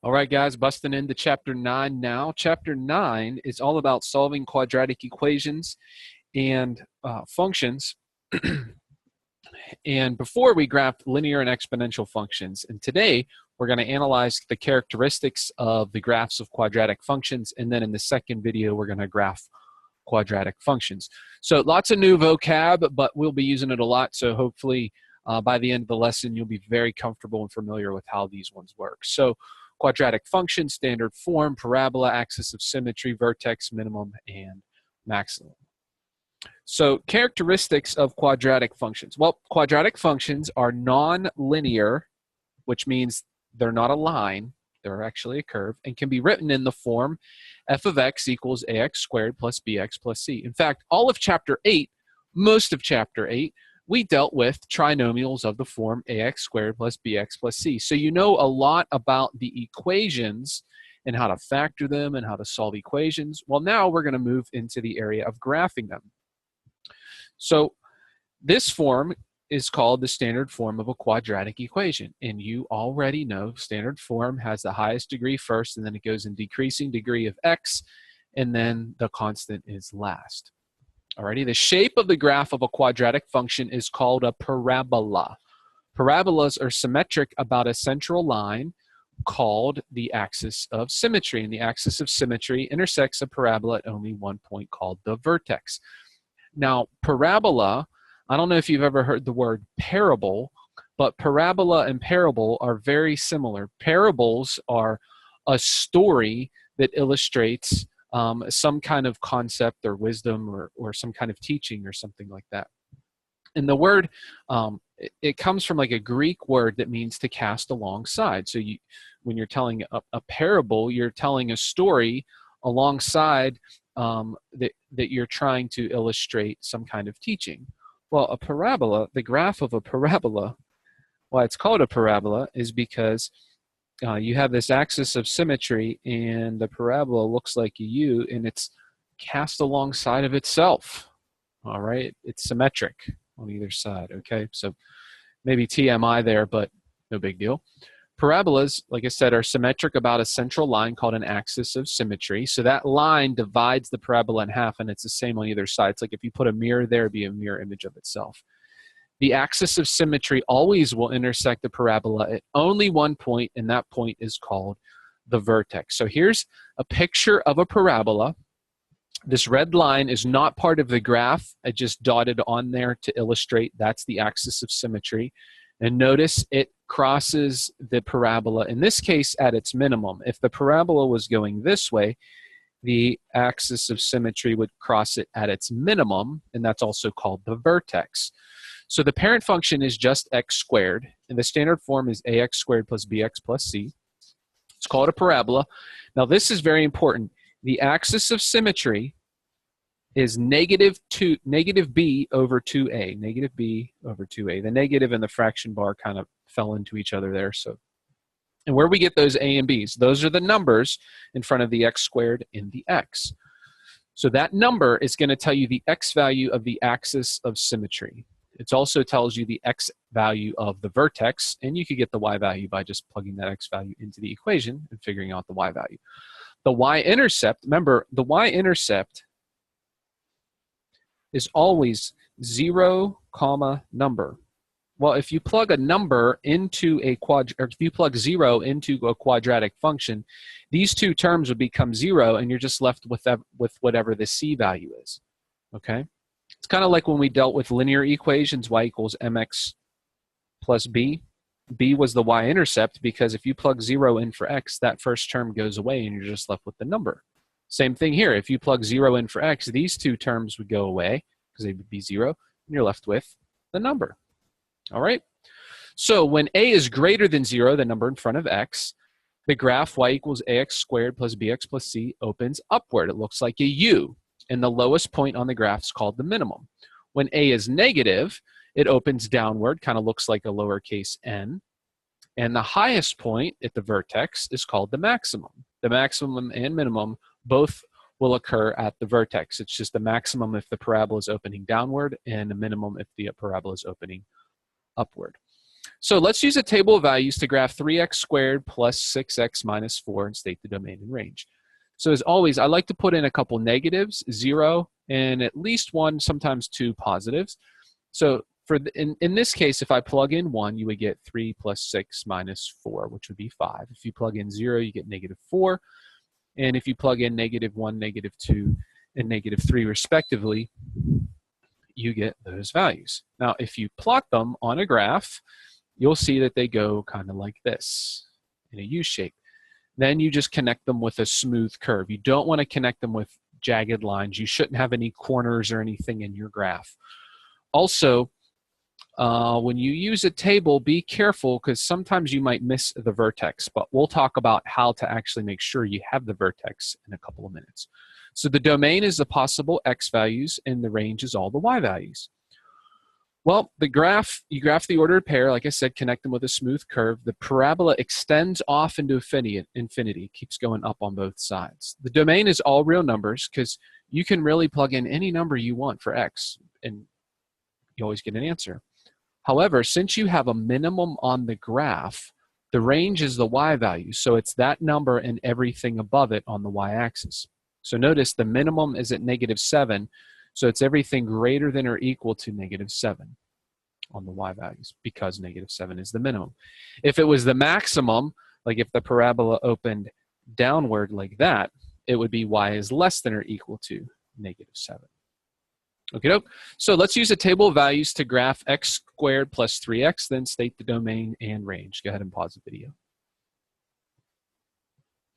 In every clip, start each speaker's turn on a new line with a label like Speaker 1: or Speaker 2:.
Speaker 1: All right, guys, busting into Chapter 9 now. Chapter 9 is all about solving quadratic equations and functions. And before we graphed linear and exponential functions. And today, we're going to analyze the characteristics of the graphs of quadratic functions. And then in the second video, we're going to graph quadratic functions. So lots of new vocab, but we'll be using it a lot. So hopefully by the end of the lesson, you'll be very comfortable and familiar with how these ones work. So quadratic function, standard form, parabola, axis of symmetry, vertex, minimum, and maximum. So characteristics of quadratic functions. Well, quadratic functions are non-linear, which means they're not a line, they're actually a curve, and can be written in the form f of x equals ax squared plus bx plus c. In fact, all of chapter 8, most of chapter 8, we dealt with trinomials of the form ax squared plus bx plus c. So you know a lot about the equations and how to factor them and how to solve equations. Well, now we're going to move into the area of graphing them. So this form is called the standard form of a quadratic equation. And you already know standard form has the highest degree first, and then it goes in decreasing degree of x, and then the constant is last. Alrighty, the shape of the graph of a quadratic function is called a parabola. Parabolas are symmetric about a central line called the axis of symmetry. And the axis of symmetry intersects a parabola at only one point called the vertex. Now, parabola, I don't know if you've ever heard the word parable, but parabola and parable are very similar. Parables are a story that illustrates some kind of concept or wisdom or some kind of teaching or something like that. And the word, it comes from like a Greek word that means to cast alongside. So when you're telling a parable, you're telling a story alongside that you're trying to illustrate some kind of teaching. Well, a parabola, the graph of a parabola, why it's called a parabola is because you have this axis of symmetry and the parabola looks like a U and it's cast alongside of itself. All right, it's symmetric on either side, okay? So maybe TMI there, but no big deal. Parabolas, like I said, are symmetric about a central line called an axis of symmetry. So that line divides the parabola in half, and it's the same on either side. It's like if you put a mirror there, it'd be a mirror image of itself. The axis of symmetry always will intersect the parabola at only one point, and that point is called the vertex. So here's a picture of a parabola. This red line is not part of the graph. I just dotted on there to illustrate that's the axis of symmetry. And notice it crosses the parabola, in this case, at its minimum. If the parabola was going this way, the axis of symmetry would cross it at its minimum, and that's also called the vertex. So the parent function is just x squared, and the standard form is ax squared plus bx plus c. It's called a parabola. Now this is very important. The axis of symmetry is negative b over 2a, negative b over 2a. The negative and the fraction bar kind of fell into each other there. So, and where we get those a and b's, those are the numbers in front of the x squared and the x. So that number is going to tell you the x value of the axis of symmetry. It also tells you the x value of the vertex, and you could get the y value by just plugging that x value into the equation and figuring out the y value. The y-intercept, remember, the y-intercept is always 0, number. Well, if you plug a number into a if you plug 0 into a quadratic function, these two terms would become 0, and you're just left with whatever the c value is. Okay? It's kind of like when we dealt with linear equations, y equals mx plus b. B was the y-intercept because if you plug 0 in for x, that first term goes away and you're just left with the number. Same thing here. If you plug 0 in for x, these two terms would go away because they would be 0, and you're left with the number. All right? So when a is greater than 0, the number in front of x, the graph y equals ax squared plus bx plus c opens upward. It looks like a U, and the lowest point on the graph is called the minimum. When a is negative, it opens downward, kind of looks like a lowercase n, and the highest point at the vertex is called the maximum. The maximum and minimum both will occur at the vertex. It's just the maximum if the parabola is opening downward and the minimum if the parabola is opening upward. So let's use a table of values to graph 3x squared plus 6x minus 4 and state the domain and range. So as always, I like to put in a couple negatives, 0, and at least 1, sometimes 2 positives. So in this case, if I plug in 1, you would get 3 plus 6 minus 4, which would be 5. If you plug in 0, you get negative 4. And if you plug in negative 1, negative 2, and negative 3 respectively, you get those values. Now, if you plot them on a graph, you'll see that they go kind of like this, in a U shape. Then you just connect them with a smooth curve. You don't want to connect them with jagged lines. You shouldn't have any corners or anything in your graph. Also, when you use a table, be careful because sometimes you might miss the vertex, but we'll talk about how to actually make sure you have the vertex in a couple of minutes. So the domain is the possible x values and the range is all the y values. Well, you graph the ordered pair, like I said, connect them with a smooth curve. The parabola extends off into infinity, keeps going up on both sides. The domain is all real numbers because you can really plug in any number you want for x and you always get an answer. However, since you have a minimum on the graph, the range is the y value, so it's that number and everything above it on the y-axis. So notice the minimum is at negative 7, so it's everything greater than or equal to negative 7 on the y values because negative 7 is the minimum. If it was the maximum, like if the parabola opened downward like that, it would be y is less than or equal to negative 7. Okay, so let's use a table of values to graph x squared plus 3x, then state the domain and range. Go ahead and pause the video.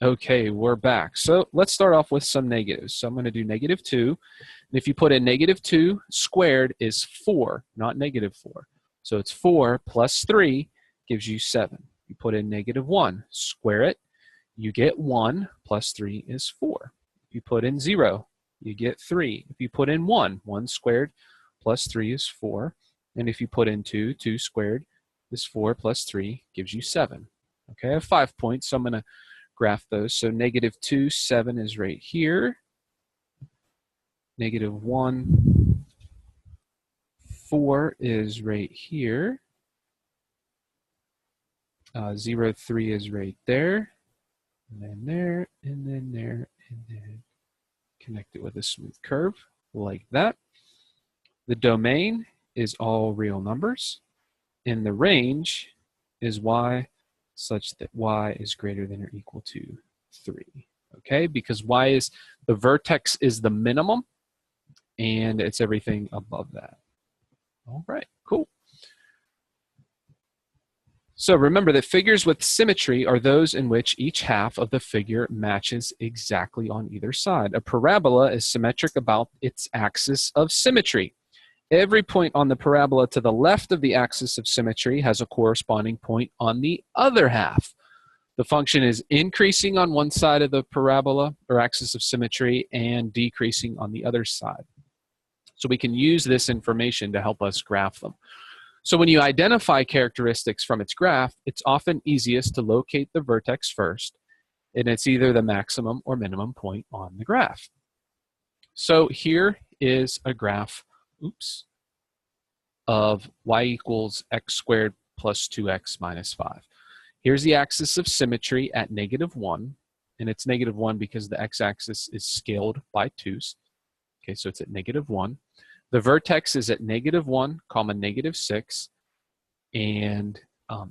Speaker 1: Okay, we're back. So let's start off with some negatives. So I'm going to do negative 2. And if you put in negative 2 squared is 4, not negative 4. So it's 4 plus 3 gives you 7. You put in negative 1, square it, you get 1 plus 3 is 4. If you put in 0, you get 3. If you put in 1, 1 squared plus 3 is 4. And if you put in 2, 2 squared is 4 plus 3 gives you 7. Okay, I have 5 points, so I'm going to graph those. So negative 2, 7 is right here. Negative 1, 4 is right here. 0, 3 is right there. And then there, and then there, and then connect it with a smooth curve like that. The domain is all real numbers. And the range is y such that y is greater than or equal to 3. Okay, because y is, the vertex is the minimum, and it's everything above that. All right, cool. So remember that figures with symmetry are those in which each half of the figure matches exactly on either side. A parabola is symmetric about its axis of symmetry. Every point on the parabola to the left of the axis of symmetry has a corresponding point on the other half. The function is increasing on one side of the parabola or axis of symmetry and decreasing on the other side. So we can use this information to help us graph them. So when you identify characteristics from its graph, it's often easiest to locate the vertex first, and it's either the maximum or minimum point on the graph. So here is a graph of y equals x squared plus 2x minus 5. Here's the axis of symmetry at negative 1, and it's negative 1 because the x-axis is scaled by 2's. Okay, so it's at negative 1. The vertex is at negative 1, comma negative 6, and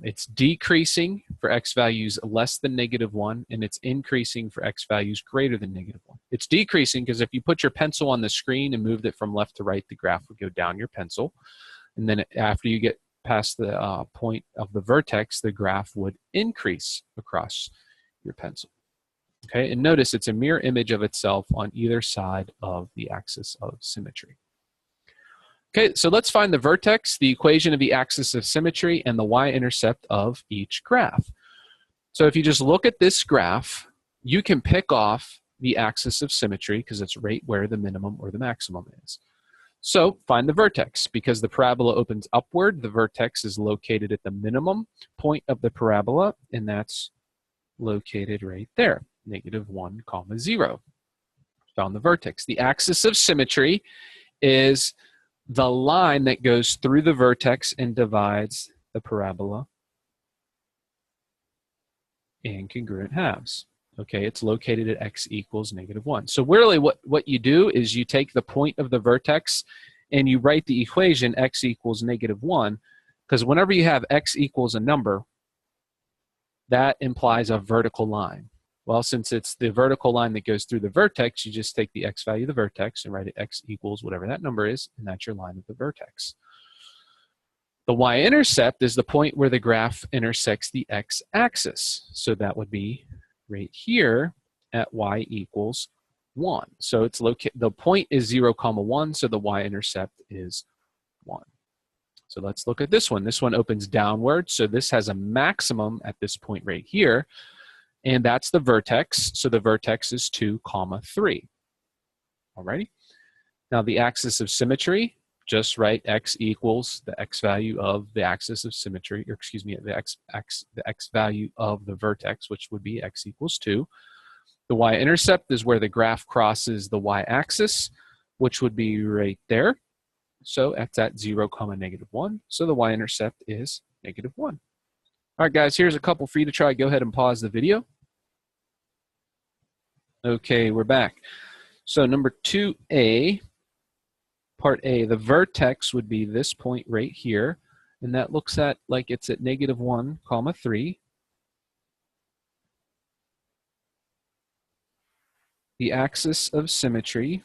Speaker 1: it's decreasing for x values less than negative 1, and it's increasing for x values greater than negative 1. It's decreasing because if you put your pencil on the screen and moved it from left to right, the graph would go down your pencil. And then after you get past the point of the vertex, the graph would increase across your pencil. Okay, and notice it's a mirror image of itself on either side of the axis of symmetry. Okay, so let's find the vertex, the equation of the axis of symmetry, and the y-intercept of each graph. So if you just look at this graph, you can pick off the axis of symmetry because it's right where the minimum or the maximum is. So find the vertex. Because the parabola opens upward, the vertex is located at the minimum point of the parabola, and that's located right there, negative 1, comma 0. Found the vertex. The axis of symmetry is the line that goes through the vertex and divides the parabola and congruent halves. Okay, it's located at x equals -1. So really what you do is you take the point of the vertex and you write the equation x equals -1, because whenever you have x equals a number, that implies a vertical line. Well, since it's the vertical line that goes through the vertex, you just take the x value of the vertex and write it x equals whatever that number is, and that's your line of the vertex. The y-intercept is the point where the graph intersects the x-axis. So that would be right here at y equals 1. So it's the point is 0, 1, so the y-intercept is 1. So let's look at this one. This one opens downward, so this has a maximum at this point right here, and that's the vertex. So the vertex is 2, 3. Alrighty. Now the axis of symmetry, just write x equals the x value of the axis of symmetry, or excuse me, the x value of the vertex, which would be x equals 2. The y-intercept is where the graph crosses the y-axis, which would be right there. So that's at 0, -1. So the y-intercept is -1. All right, guys, here's a couple for you to try. Go ahead and pause the video. Okay, we're back. So number 2A, part A, the vertex would be this point right here, and that looks at like it's at -1, 3. The axis of symmetry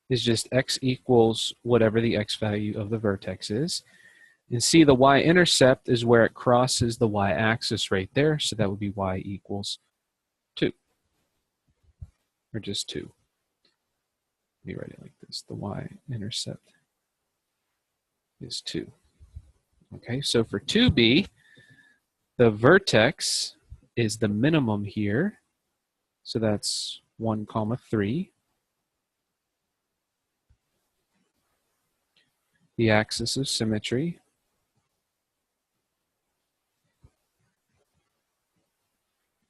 Speaker 1: is just x equals whatever the x value of the vertex is. And see, the y-intercept is where it crosses the y-axis right there, so that would be y equals 2, or just 2. Let me write it like this. The y-intercept is 2. Okay, so for 2b, the vertex is the minimum here, so that's 1, 3. The axis of symmetry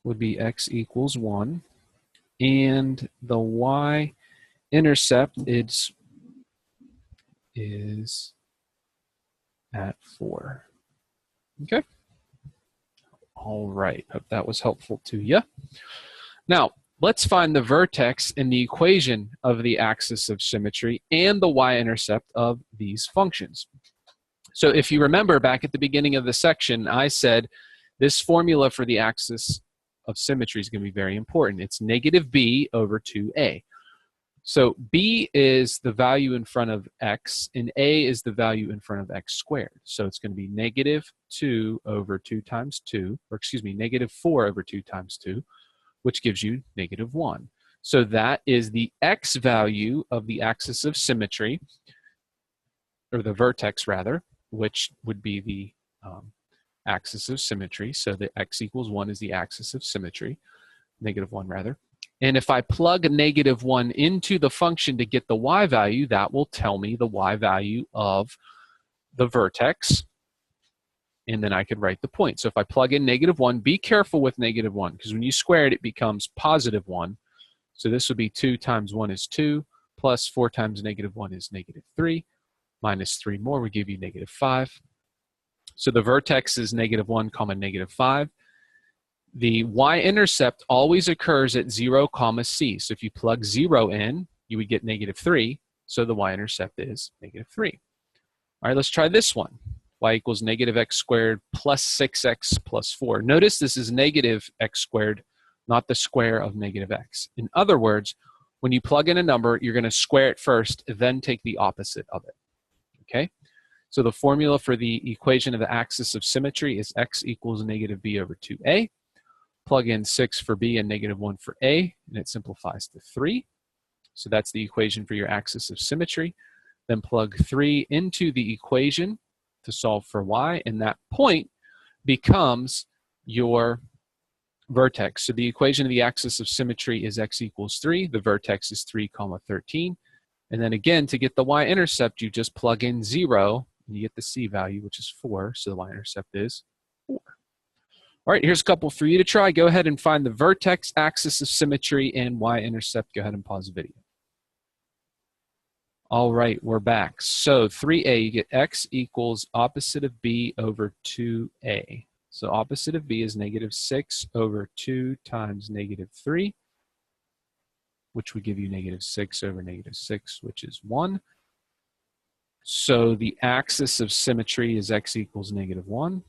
Speaker 1: would be x equals 1, and the y-intercept is at 4. Okay. All right. Hope that was helpful to you. Now, let's find the vertex in the equation of the axis of symmetry and the y-intercept of these functions. So if you remember back at the beginning of the section, I said this formula for the axis of symmetry is going to be very important. It's -b over 2a. So b is the value in front of x, and a is the value in front of x squared. So it's going to be -2 over 2 times 2, or excuse me, -4 over 2 times 2, which gives you -1. So that is the x value of the axis of symmetry, or the vertex rather, which would be the axis of symmetry. So the x equals 1 is the axis of symmetry, -1 rather. And if I plug a -1 into the function to get the y value, that will tell me the y value of the vertex. And then I could write the point. So if I plug in -1, be careful with -1, because when you square it, it becomes +1. So this would be 2 times 1 is 2, plus 4 times -1 is -3, minus 3 more would give you -5. So the vertex is -1, -5. The y-intercept always occurs at 0, c. So if you plug 0 in, you would get -3. So the y-intercept is -3. All right, let's try this one. Y equals -x squared plus 6x plus 4. Notice this is -x squared, not the square of -x. In other words, when you plug in a number, you're going to square it first, then take the opposite of it. Okay? So the formula for the equation of the axis of symmetry is x equals -b over 2a. Plug in 6 for b and -1 for a, and it simplifies to 3. So that's the equation for your axis of symmetry. Then plug 3 into the equation to solve for y, and that point becomes your vertex. So the equation of the axis of symmetry is x equals 3. The vertex is 3, 13. And then again, to get the y-intercept, you just plug in 0, and you get the c value, which is 4. So the y-intercept is 4. All right, here's a couple for you to try. Go ahead and find the vertex, axis of symmetry, and y-intercept. Go ahead and pause the video. All right, we're back. So 3a, you get x equals opposite of b over 2a. So opposite of b is negative 6 over 2 times negative 3, which would give you negative 6 over negative 6, which is 1. So the axis of symmetry is x equals negative 1.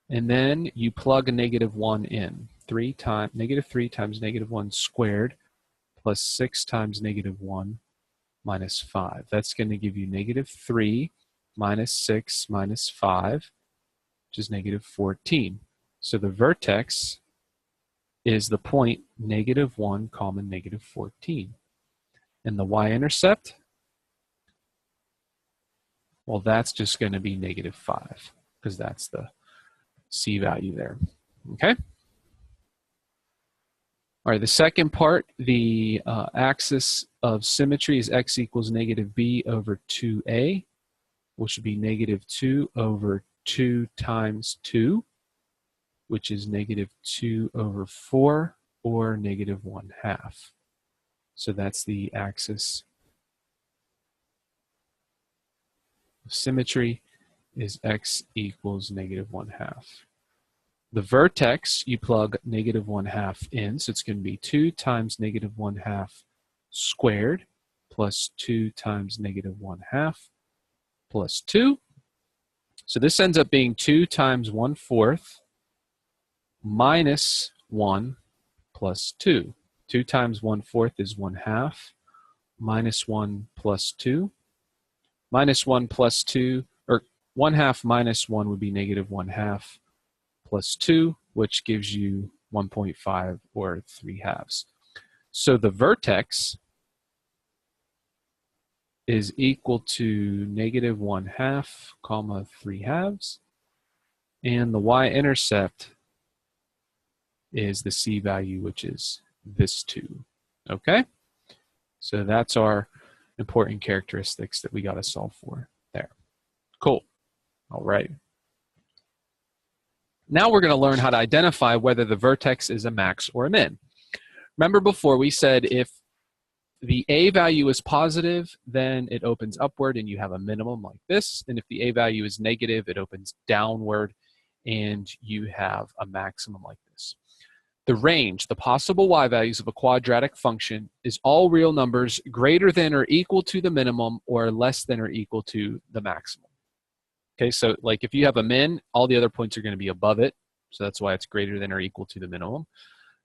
Speaker 1: And then you plug a negative 1 in. Negative 3 times negative 1 squared plus 6 times negative 1 minus 5. That's going to give you negative 3 minus 6 minus 5, which is negative 14. So the vertex is the point negative 1 comma negative 14. And the y-intercept, well, that's just going to be negative 5 because that's the c value there. Okay? All right, the second part, the axis of symmetry is x equals negative b over 2a, which would be negative 2 over 2 times 2, which is negative 2 over 4, or negative 1/2. So that's the axis of symmetry is x equals negative 1/2. The vertex, you plug negative 1/2 in, so it's going to be 2 times negative 1/2 squared plus 2 times negative 1/2 plus 2. So this ends up being 2 times 1/4 minus 1 plus 2. 2 times 1/4 is 1/2 minus 1 plus 2. Minus 1 plus 2, or 1/2 minus 1 would be negative 1/2 plus 2, which gives you 1.5 or 3/2. So the vertex is equal to negative 1/2 comma 3/2, and the y-intercept is the c value, which is this 2. Okay? So that's our important characteristics that we got to solve for there. Cool. All right. Now we're going to learn how to identify whether the vertex is a max or a min. Remember before we said if the a value is positive, then it opens upward and you have a minimum like this. And if the a value is negative, it opens downward and you have a maximum like this. The range, the possible y values of a quadratic function, is all real numbers greater than or equal to the minimum or less than or equal to the maximum. Okay, so like if you have a min, all the other points are going to be above it. So that's why it's greater than or equal to the minimum.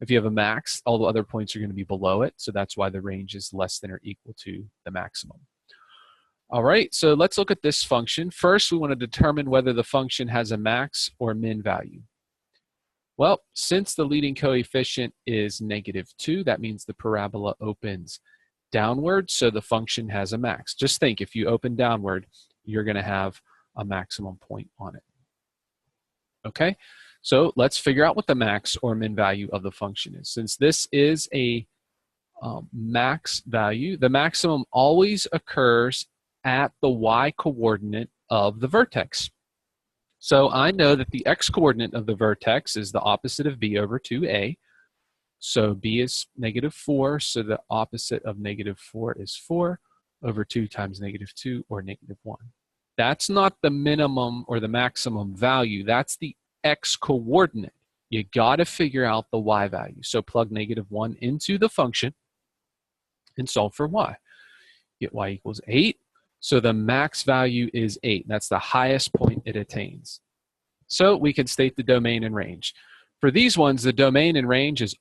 Speaker 1: If you have a max, all the other points are going to be below it. So that's why the range is less than or equal to the maximum. All right, so let's look at this function. First, we want to determine whether the function has a max or min value. Well, since the leading coefficient is -2, that means the parabola opens downward, so the function has a max. Just think, if you open downward, you're going to have a maximum point on it. Okay, so let's figure out what the max or min value of the function is. Since this is a max value, the maximum always occurs at the y-coordinate of the vertex. So I know that the x-coordinate of the vertex is the opposite of b over 2a. So b is -4, so the opposite of -4 is 4 over 2 times -2, or -1. That's not the minimum or the maximum value. That's the x-coordinate. You got to figure out the y value. So plug -1 into the function and solve for y. Get y equals 8. So the max value is 8. That's the highest point it attains. So we can state the domain and range. For these ones, the domain and range is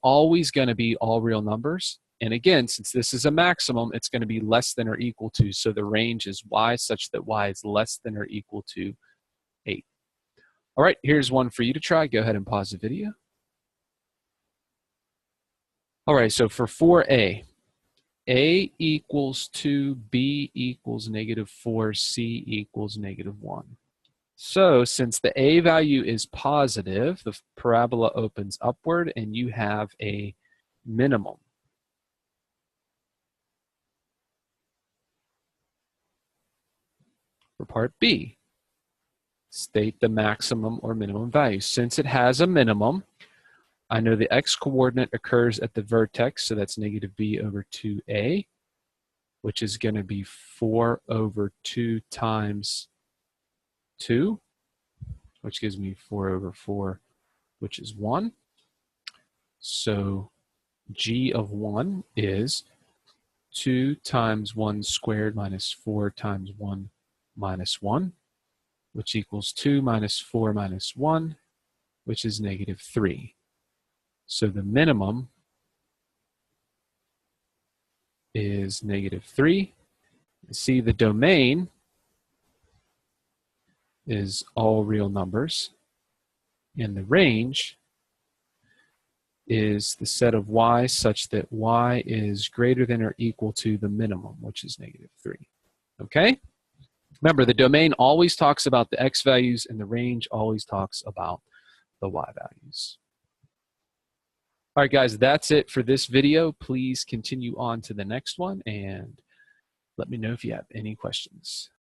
Speaker 1: always going to be all real numbers. And again, since this is a maximum, it's going to be less than or equal to. So the range is y such that y is less than or equal to 8. All right, here's one for you to try. Go ahead and pause the video. All right, so for 4a, a equals 2, b equals -4, c equals -1. So since the a value is positive, the parabola opens upward and you have a minimum. For part B, state the maximum or minimum value. Since it has a minimum, I know the x-coordinate occurs at the vertex, so that's negative b over 2a, which is going to be 4 over 2 times 2, which gives me 4 over 4, which is 1. So g of 1 is 2 times 1 squared minus 4 times 1 minus 1, which equals 2 minus 4 minus 1, which is negative 3. So the minimum is negative 3. See, the domain is all real numbers, and the range is the set of y such that y is greater than or equal to the minimum, which is negative 3. Okay? Remember, the domain always talks about the x values, and the range always talks about the y values. All right, guys, that's it for this video. Please continue on to the next one, and let me know if you have any questions.